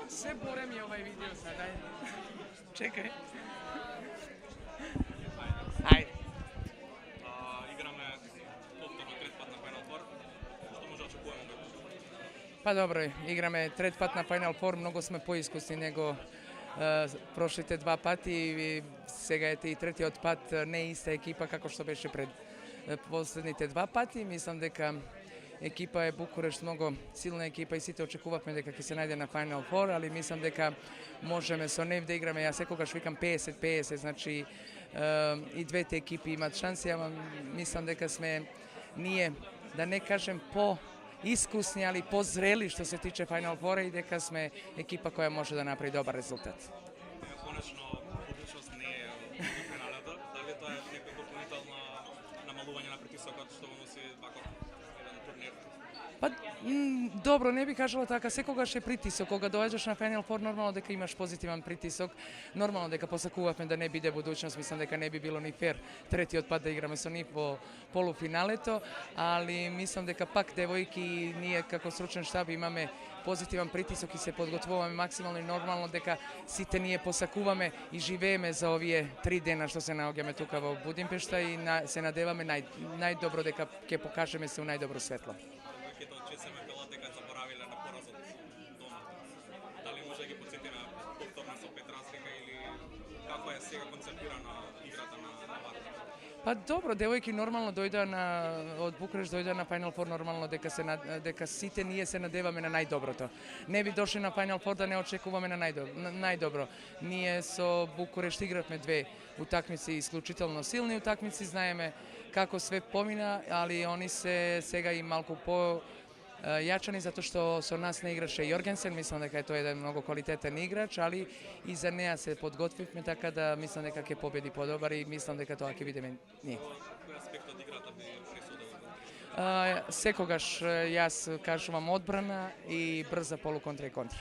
Sve bore mi ovaj video sad, ajde. Čekaj. Ajde. Играме повторно трет пат на Final Four. Што може да очекуваме од него? Pa dobro, igrame tret pat na Final Four, mnogo smo poiskusni nego prošlite dva pati i сега je i treti od pat ne ista ekipa kako što беше пред последните два пати. Мислам дека екипа е Букурешт много силна екипа и сите очекувавме дека ќе се најде на Final Four, али мислам дека можеме со нив да играме. Јас секогаш викам 50-50, значи и двете екипи имат шанси, ама мислам дека сме ние, да не кажем по-искусни, али по-зрели што се тиче Final Four и дека сме екипа која може да направи добар резултат. Конечно, буdućност не е во финалето. Дали тоа е некој дополнително намалување на притисокот што го носи ваков еден турнир? Pa, dobro, ne bih kažala така, секогаш е притисок, кога доаѓаш на Final Four, нормално дека имаш позитивен притисок, нормално дека посакувавме да не биде будуćност, мислам дека не би било ни фер третиот пат да играме со нив во полуфиналето, али мислам дека пак девојки ние како стручен штаб имаме позитивен притисок и се подготвуваме максимално и нормално дека сите ние посакуваме и живееме за овие 3 дена што се наоѓаме тука во Будимпешта и се надеваме најдобро дека ќе покажеме се у најдобро светло. Девојките од ЧСМ велат дека заборавиле на поразот дома. Дали може да ги потсетиме повторно со 5 разлика или како е сега концепирана играта на Варна? Pa dobro, devojки нормално дојдоа од Букуреш дојдоа на Final Four, нормално дека сите ние се надеваме на најдоброто. Не би дошли на Final Four да не очекуваме на најдобро. Ние со Букуреш игравме две утакмици исклучително силни утакмици, знаеме како све помина, али они се сега и малку по јачани затоа што со нас не играше Јоргенсен, мислам дека е тој еден многу квалитетен играч, али и за неа се подготвивме така да мислам дека ќе победи подобар и мислам дека тоа ќе бидеме ние. Кој аспект од играта би присудил? Секогаш јас кажувам одбрана и брза полуконтра и контра.